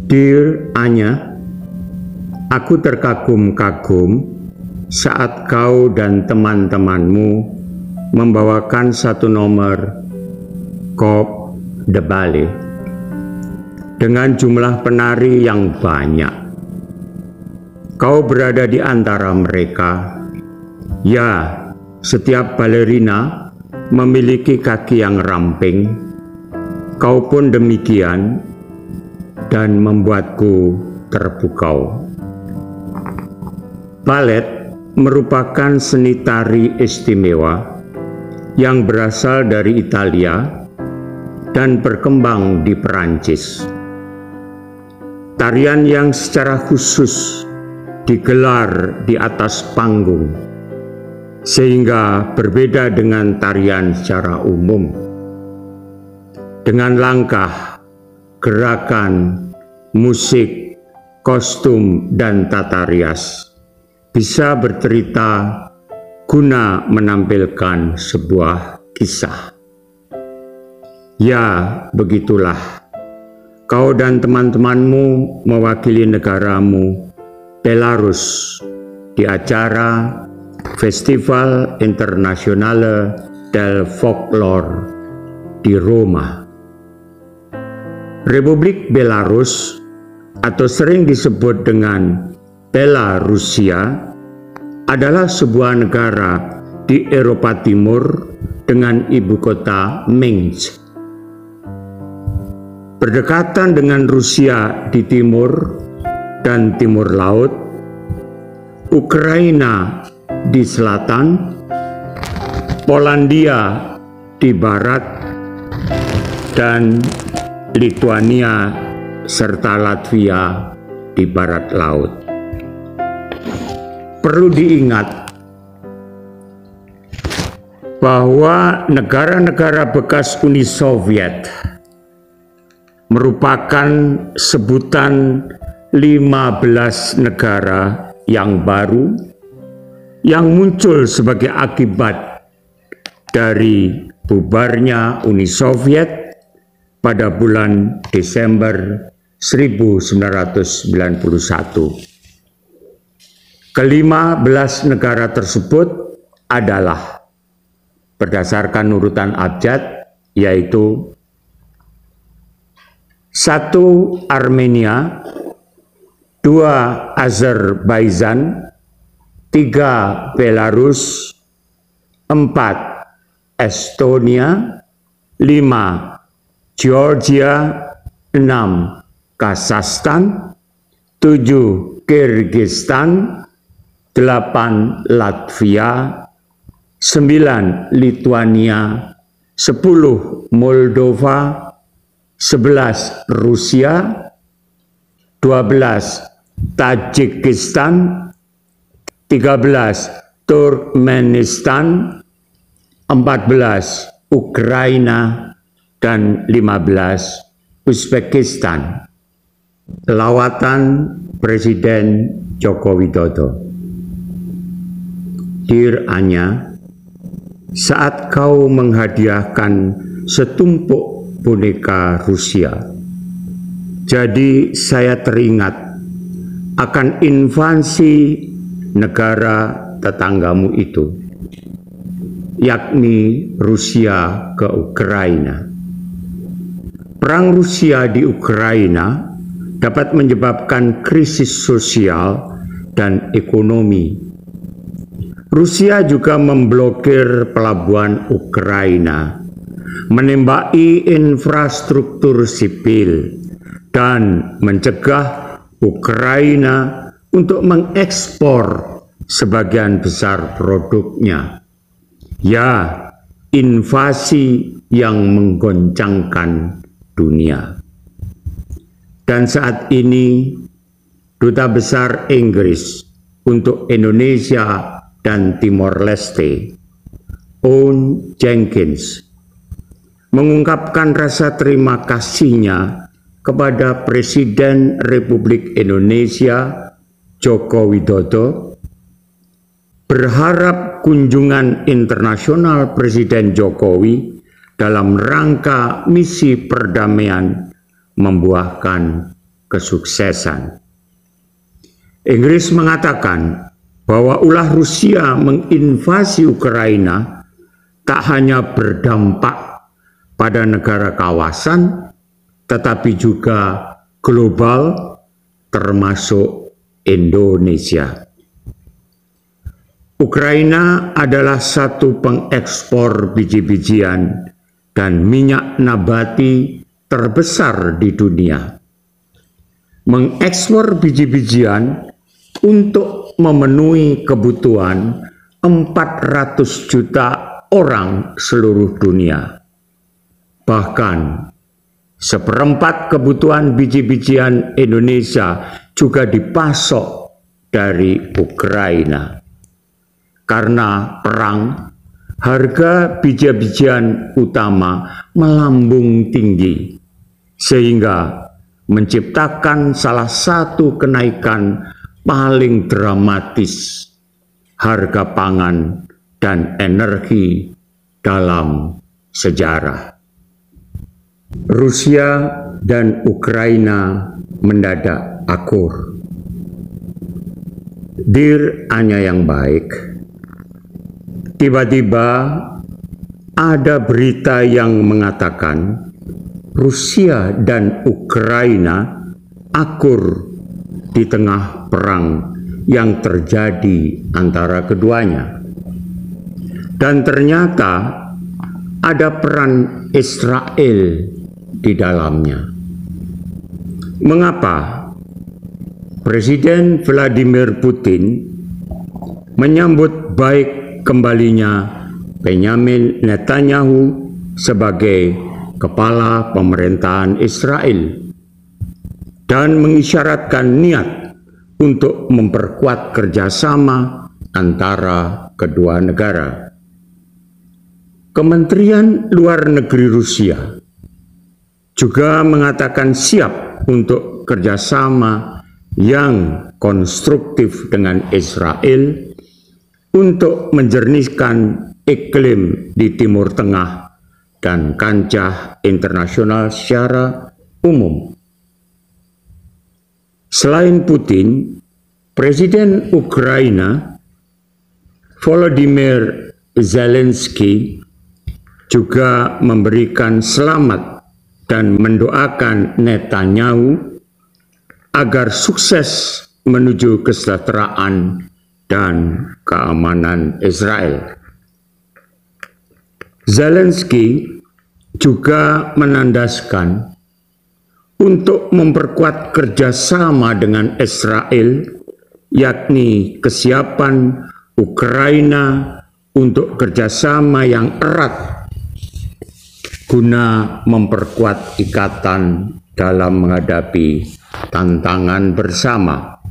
Dear Anya, aku terkagum-kagum saat kau dan teman-temanmu membawakan satu nomor Coupe de Ballet dengan jumlah penari yang banyak. Kau berada di antara mereka. Ya, setiap balerina memiliki kaki yang ramping. Kau pun demikian dan membuatku terpukau. Balet merupakan seni tari istimewa yang berasal dari Italia dan berkembang di Perancis. Tarian yang secara khusus digelar di atas panggung, sehingga berbeda dengan tarian secara umum. Dengan langkah, gerakan, musik, kostum, dan tata rias bisa bercerita guna menampilkan sebuah kisah. Ya, begitulah. Kau dan teman-temanmu mewakili negaramu, Belarus, di acara Festival Internazionale del Folklore di Roma. Republik Belarus atau sering disebut dengan Belarusia adalah sebuah negara di Eropa Timur dengan ibu kota Minsk. Berdekatan dengan Rusia di timur dan timur laut, Ukraina di selatan, Polandia di barat, dan Lithuania serta Latvia di barat laut. Perlu diingat bahwa negara-negara bekas Uni Soviet merupakan sebutan 15 negara yang baru yang muncul sebagai akibat dari bubarnya Uni Soviet pada bulan Desember 1991. Ke-15 negara tersebut adalah berdasarkan urutan abjad, yaitu 1. Armenia, 2. Azerbaijan, 3. Belarus, 4. Estonia, 5. Georgia, 6. Kazakhstan, 7. Kyrgyzstan, 8. Latvia, 9. Lithuania, 10. Moldova, 11. Rusia, 12. Tajikistan, 13. Turkmenistan, 14. Ukraina, dan 15. Uzbekistan. Lawatan Presiden Joko Widodo. Dear Anya, saat kau menghadiahkan setumpuk boneka Rusia, jadi saya teringat akan invasi negara tetanggamu itu, yakni Rusia ke Ukraina. Perang Rusia di Ukraina dapat menyebabkan krisis sosial dan ekonomi. Rusia juga memblokir pelabuhan Ukraina, menembaki infrastruktur sipil, dan mencegah Ukraina untuk mengekspor sebagian besar produknya. Ya, invasi yang menggoncangkan dunia. Dan saat ini, Duta Besar Inggris untuk Indonesia dan Timor Leste, Owen Jenkins, mengungkapkan rasa terima kasihnya kepada Presiden Republik Indonesia Joko Widodo, berharap kunjungan internasional Presiden Jokowi dalam rangka misi perdamaian membuahkan kesuksesan. Inggris mengatakan bahwa ulah Rusia menginvasi Ukraina tak hanya berdampak pada negara kawasan, tetapi juga global, termasuk Indonesia. Ukraina adalah satu pengekspor biji-bijian dan minyak nabati terbesar di dunia. Mengekspor biji-bijian untuk memenuhi kebutuhan 400 juta orang seluruh dunia. Bahkan seperempat kebutuhan biji-bijian Indonesia juga dipasok dari Ukraina. Karena perang, harga biji-bijian utama melambung tinggi, sehingga menciptakan salah satu kenaikan paling dramatis harga pangan dan energi dalam sejarah. Rusia dan Ukraina mendadak akur. Dear Anya yang baik, tiba-tiba ada berita yang mengatakan Rusia dan Ukraina akur di tengah perang yang terjadi antara keduanya. Dan ternyata ada peran Israel di dalamnya. Mengapa Presiden Vladimir Putin menyambut baik kembalinya Benjamin Netanyahu sebagai kepala pemerintahan Israel dan mengisyaratkan niat untuk memperkuat kerjasama antara kedua negara? Kementerian Luar Negeri Rusia juga mengatakan siap untuk kerjasama yang konstruktif dengan Israel untuk menjernihkan iklim di Timur Tengah dan kancah internasional secara umum. Selain Putin, Presiden Ukraina Volodymyr Zelensky juga memberikan selamat dan mendoakan Netanyahu agar sukses menuju kesejahteraan dan keamanan Israel. Zelensky juga menandaskan untuk memperkuat kerjasama dengan Israel, yakni kesiapan Ukraina untuk kerjasama yang erat guna memperkuat ikatan dalam menghadapi tantangan bersama,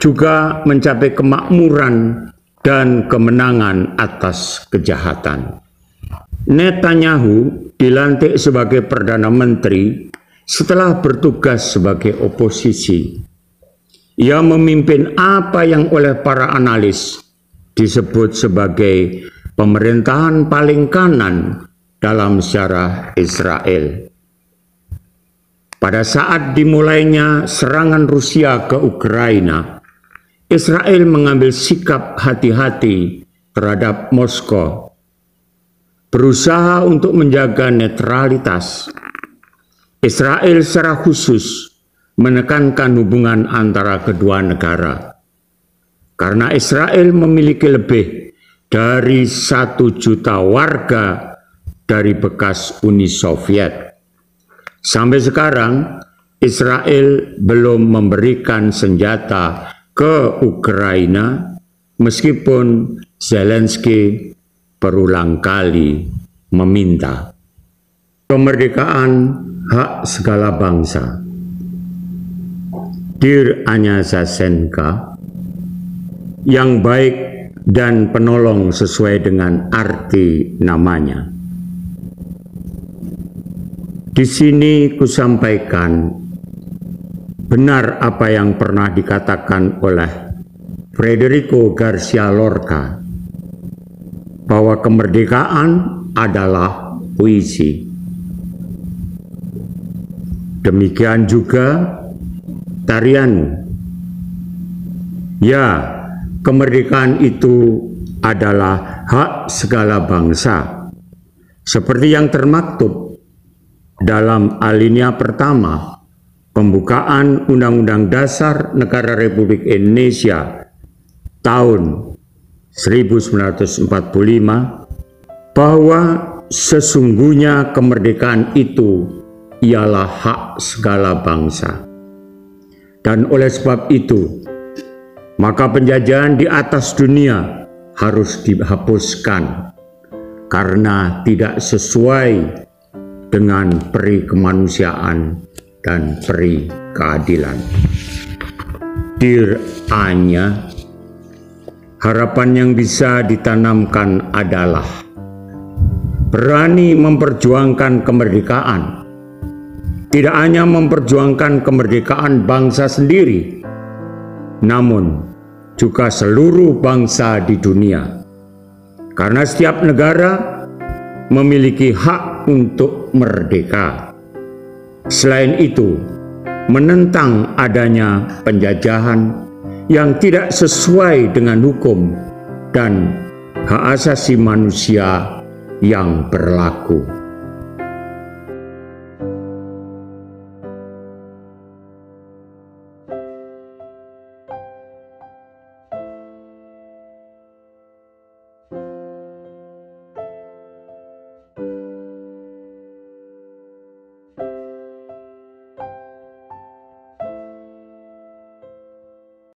juga mencapai kemakmuran dan kemenangan atas kejahatan. Netanyahu dilantik sebagai Perdana Menteri setelah bertugas sebagai oposisi. Ia memimpin apa yang oleh para analis disebut sebagai pemerintahan paling kanan dalam sejarah Israel. Pada saat dimulainya serangan Rusia ke Ukraina, Israel mengambil sikap hati-hati terhadap Moskow, berusaha untuk menjaga netralitas. Israel secara khusus menekankan hubungan antara kedua negara, karena Israel memiliki lebih dari 1 juta warga dari bekas Uni Soviet. Sampai sekarang, Israel belum memberikan senjata ke Ukraina, meskipun Zelensky berulang kali meminta. Kemerdekaan hak segala bangsa. Dear Anya Zasenka, yang baik dan penolong sesuai dengan arti namanya. Di sini kusampaikan benar apa yang pernah dikatakan oleh Federico Garcia Lorca, bahwa kemerdekaan adalah puisi. Demikian juga tarianmu. Ya, kemerdekaan itu adalah hak segala bangsa, seperti yang termaktub dalam alinea pertama pembukaan Undang-Undang Dasar Negara Republik Indonesia tahun 1945, bahwa sesungguhnya kemerdekaan itu ialah hak segala bangsa. Dan oleh sebab itu, maka penjajahan di atas dunia harus dihapuskan karena tidak sesuai dengan peri kemanusiaan dan peri keadilan. Dear Anya, harapan yang bisa ditanamkan adalah berani memperjuangkan kemerdekaan. Tidak hanya memperjuangkan kemerdekaan bangsa sendiri, namun juga seluruh bangsa di dunia. Karena setiap negara memiliki hak untuk merdeka. Selain itu, menentang adanya penjajahan yang tidak sesuai dengan hukum dan hak asasi manusia yang berlaku.